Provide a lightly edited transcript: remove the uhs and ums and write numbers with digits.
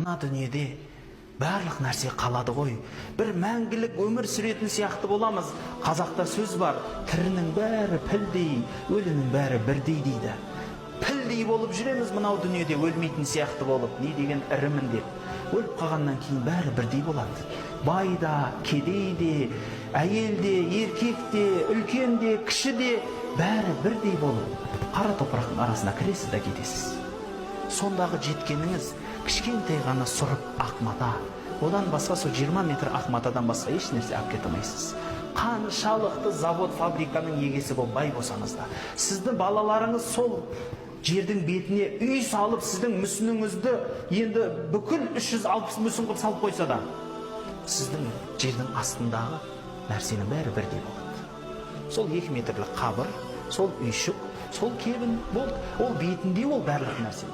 Мына дүниеде барлық нәрсе қалады ғой. Бір мәңгілік өмір сүретін сияқты боламыз. Қазақта сөз бар: тірінің бәрі пілдей, өлінің бәрі бірдей дейді. Пілдей болып жүреміз мынау дүниеде, өлмейтін сияқты болып. Не деген ірімін деп. Өліп қалғаннан кейін бәрі бірдей болады. Бай да, кедей де, әйел де, еркек те, үлкен де, кіші де, бәрі бірдей болып қара топырақтың арасына кіресіз да кетесіз. Сондағы жеткеніңіз кішкентай ғана сұрып ақмата. Одан басқа сол 20 метр ақматадан басқа еш нәрсе алып кете алмайсыз. Қаншалықты завод, фабриканың егесі болып бай болсаңыз да, сіздің балаларыңыз сол жердің бетіне үй салып, сіздің мүсініңізді енді бүкіл 360 мүсін қылып салып қойса да, сіздің жердің астындағы нәрсенің бәрі бірдей болады. Сол 2 метрлік қабір, сол үйшік, сол кебін болды. Ол бетінде ол барлық нәрсе.